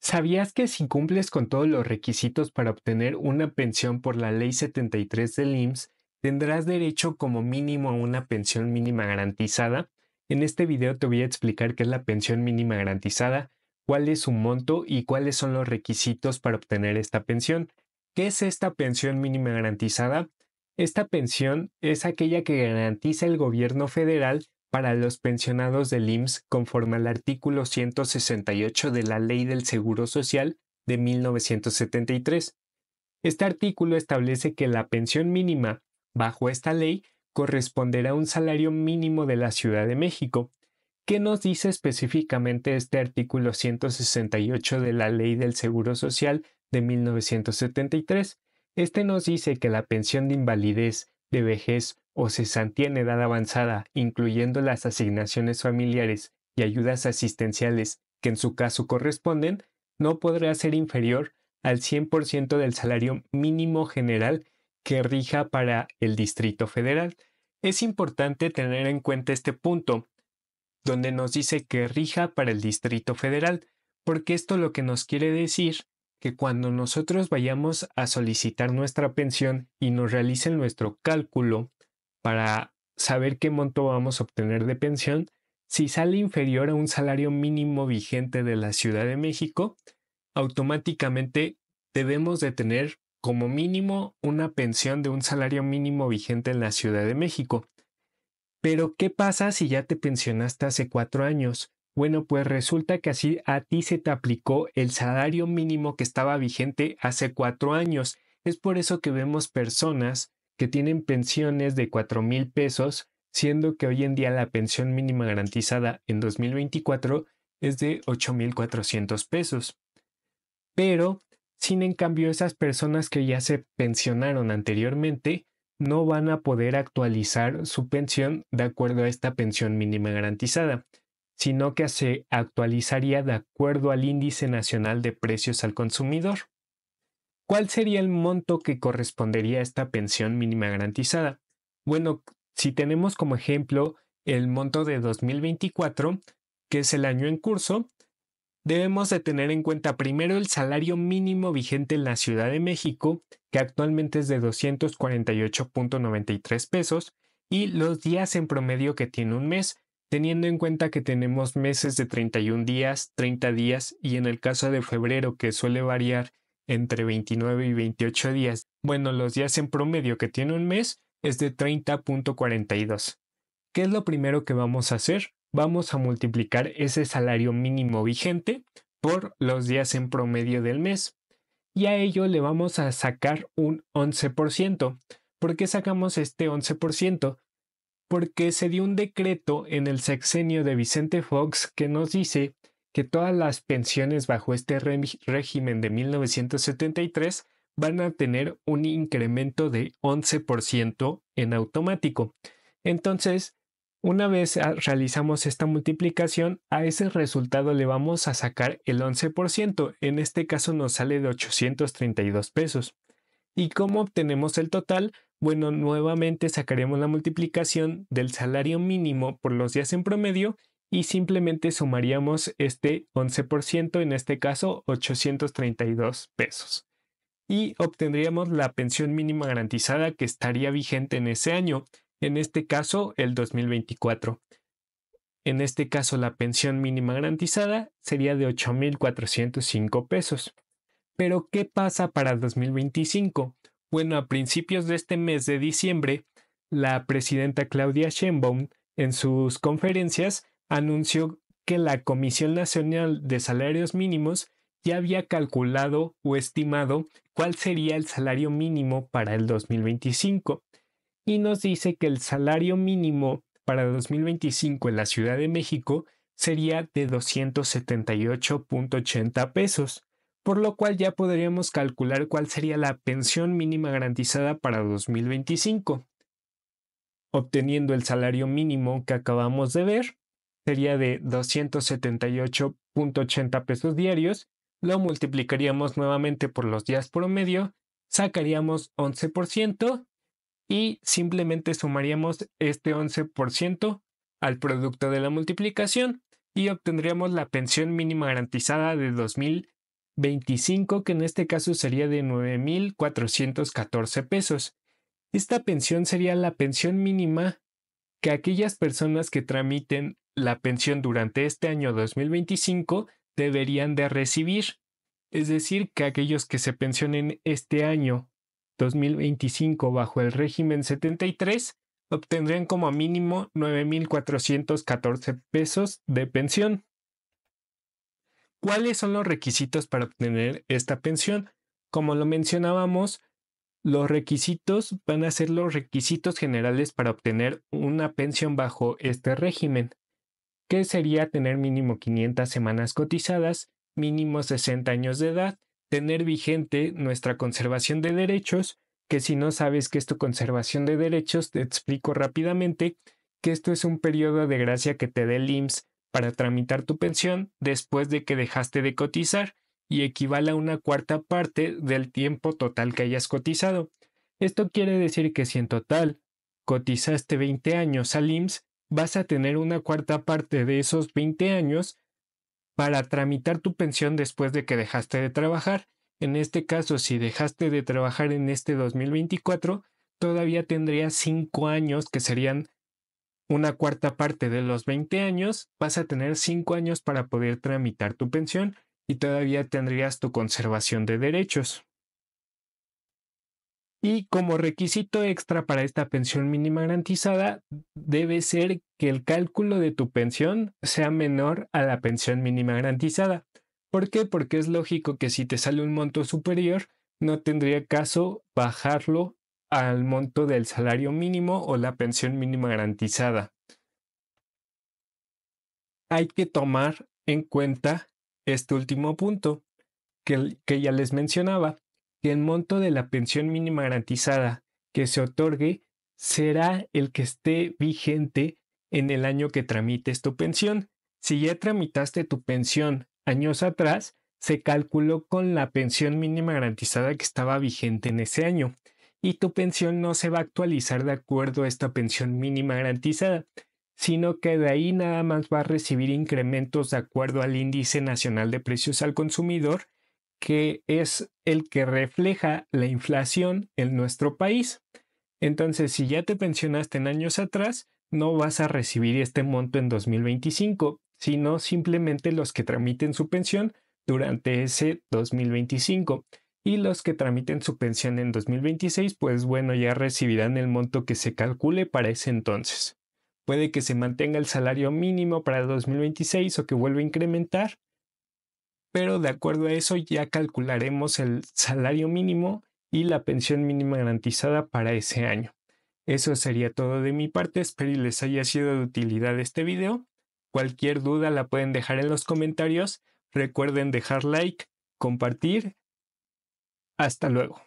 ¿Sabías que si cumples con todos los requisitos para obtener una pensión por la Ley 73 del IMSS, tendrás derecho como mínimo a una pensión mínima garantizada? En este video te voy a explicar qué es la pensión mínima garantizada, cuál es su monto y cuáles son los requisitos para obtener esta pensión. ¿Qué es esta pensión mínima garantizada? Esta pensión es aquella que garantiza el gobierno federal para los pensionados del IMSS conforme al artículo 168 de la Ley del Seguro Social de 1973. Este artículo establece que la pensión mínima, bajo esta ley, corresponderá a un salario mínimo de la Ciudad de México. ¿Qué nos dice específicamente este artículo 168 de la Ley del Seguro Social de 1973? Este nos dice que la pensión de invalidez, de vejez o cesantía en edad avanzada, incluyendo las asignaciones familiares y ayudas asistenciales que en su caso corresponden, no podrá ser inferior al 100% del salario mínimo general que rija para el Distrito Federal. Es importante tener en cuenta este punto, donde nos dice que rija para el Distrito Federal, porque esto lo que nos quiere decir que cuando nosotros vayamos a solicitar nuestra pensión y nos realicen nuestro cálculo para saber qué monto vamos a obtener de pensión, si sale inferior a un salario mínimo vigente de la Ciudad de México, automáticamente debemos de tener como mínimo una pensión de un salario mínimo vigente en la Ciudad de México. Pero, ¿qué pasa si ya te pensionaste hace 4 años? Bueno, pues resulta que así a ti se te aplicó el salario mínimo que estaba vigente hace 4 años. Es por eso que vemos personas que tienen pensiones de 4,000 pesos, siendo que hoy en día la pensión mínima garantizada en 2024 es de 8,400 pesos. Pero, sin en cambio, esas personas que ya se pensionaron anteriormente no van a poder actualizar su pensión de acuerdo a esta pensión mínima garantizada, sino que se actualizaría de acuerdo al Índice Nacional de Precios al Consumidor. ¿Cuál sería el monto que correspondería a esta pensión mínima garantizada? Bueno, si tenemos como ejemplo el monto de 2024, que es el año en curso, debemos de tener en cuenta primero el salario mínimo vigente en la Ciudad de México, que actualmente es de 248.93 pesos, y los días en promedio que tiene un mes, teniendo en cuenta que tenemos meses de 31 días, 30 días y en el caso de febrero, que suele variar entre 29 y 28 días. Bueno, los días en promedio que tiene un mes es de 30.42. ¿Qué es lo primero que vamos a hacer? Vamos a multiplicar ese salario mínimo vigente por los días en promedio del mes y a ello le vamos a sacar un 11%. ¿Por qué sacamos este 11%? Porque se dio un decreto en el sexenio de Vicente Fox que nos dice que todas las pensiones bajo este régimen de 1973 van a tener un incremento de 11% en automático. Entonces, una vez realizamos esta multiplicación, a ese resultado le vamos a sacar el 11%. En este caso nos sale de 832 pesos. ¿Y cómo obtenemos el total? Bueno, nuevamente sacaremos la multiplicación del salario mínimo por los días en promedio y simplemente sumaríamos este 11%, en este caso 832 pesos. Y obtendríamos la pensión mínima garantizada que estaría vigente en ese año, en este caso el 2024. En este caso la pensión mínima garantizada sería de 8,405 pesos. Pero, ¿qué pasa para 2025? Bueno, a principios de este mes de diciembre, la presidenta Claudia Sheinbaum en sus conferencias anunció que la Comisión Nacional de Salarios Mínimos ya había calculado o estimado cuál sería el salario mínimo para el 2025 y nos dice que el salario mínimo para 2025 en la Ciudad de México sería de 278.80 pesos, por lo cual ya podríamos calcular cuál sería la pensión mínima garantizada para 2025. Obteniendo el salario mínimo que acabamos de ver, sería de 278.80 pesos diarios, lo multiplicaríamos nuevamente por los días promedio, sacaríamos 11% y simplemente sumaríamos este 11% al producto de la multiplicación y obtendríamos la pensión mínima garantizada de 25, que en este caso sería de 9,414 pesos. Esta pensión sería la pensión mínima que aquellas personas que tramiten la pensión durante este año 2025 deberían de recibir. Es decir, que aquellos que se pensionen este año 2025 bajo el régimen 73 obtendrían como mínimo 9,414 pesos de pensión. ¿Cuáles son los requisitos para obtener esta pensión? Como lo mencionábamos, los requisitos van a ser los requisitos generales para obtener una pensión bajo este régimen, que sería tener mínimo 500 semanas cotizadas, mínimo 60 años de edad, tener vigente nuestra conservación de derechos, que si no sabes qué es tu conservación de derechos, te explico rápidamente que esto es un periodo de gracia que te dé el IMSS para tramitar tu pensión después de que dejaste de cotizar y equivale a una cuarta parte del tiempo total que hayas cotizado. Esto quiere decir que si en total cotizaste 20 años al IMSS, vas a tener una cuarta parte de esos 20 años para tramitar tu pensión después de que dejaste de trabajar. En este caso, si dejaste de trabajar en este 2024, todavía tendrías 5 años, que serían una cuarta parte de los 20 años. Vas a tener 5 años para poder tramitar tu pensión y todavía tendrías tu conservación de derechos. Y como requisito extra para esta pensión mínima garantizada, debe ser que el cálculo de tu pensión sea menor a la pensión mínima garantizada. ¿Por qué? Porque es lógico que si te sale un monto superior, no tendría caso bajarlo al monto del salario mínimo o la pensión mínima garantizada. Hay que tomar en cuenta este último punto que ya les mencionaba, que el monto de la pensión mínima garantizada que se otorgue será el que esté vigente en el año que tramites tu pensión. Si ya tramitaste tu pensión años atrás, se calculó con la pensión mínima garantizada que estaba vigente en ese año y tu pensión no se va a actualizar de acuerdo a esta pensión mínima garantizada, sino que de ahí nada más va a recibir incrementos de acuerdo al Índice Nacional de Precios al Consumidor, que es el que refleja la inflación en nuestro país. Entonces, si ya te pensionaste en años atrás, no vas a recibir este monto en 2025, sino simplemente los que tramiten su pensión durante ese 2025. Y los que tramiten su pensión en 2026, pues bueno, ya recibirán el monto que se calcule para ese entonces. Puede que se mantenga el salario mínimo para 2026 o que vuelva a incrementar, pero de acuerdo a eso ya calcularemos el salario mínimo y la pensión mínima garantizada para ese año. Eso sería todo de mi parte, espero y les haya sido de utilidad este video. Cualquier duda la pueden dejar en los comentarios. Recuerden dejar like, compartir. Hasta luego.